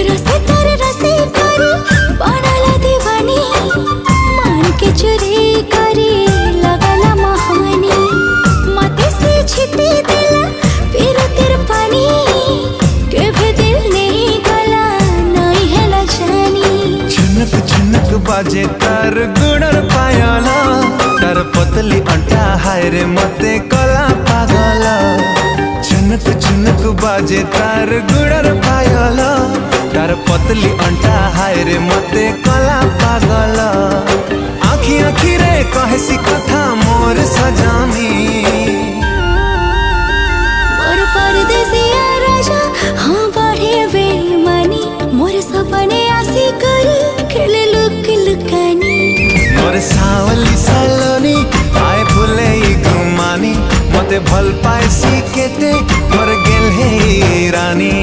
रसे तर रसे करी बनला दीवानी मान के चुरी करी लगला महानी मते से छिपी दिला फिर तेरे पानी के भी दिल नहीं गला नहीं है ना जानी झुनक झुनक बाजे तार गुड़र पायला तार पतली अंटा हाय रे मते कला पागला झुनक झुनक बाजे तार गुड़र पायला तार पतली अंटा हाय रे मते कला पागला आखी आखी रे कहे सी कथा मोर सजामी मोर परदेसिया राजा हाँ बढ़े बेईमानी मोर सपने आसी कर खेले लुक लुकानी मोर सावली सलोनी आए फुले घुमानी मते भल पाए सी केते मोर गेल हे रानी।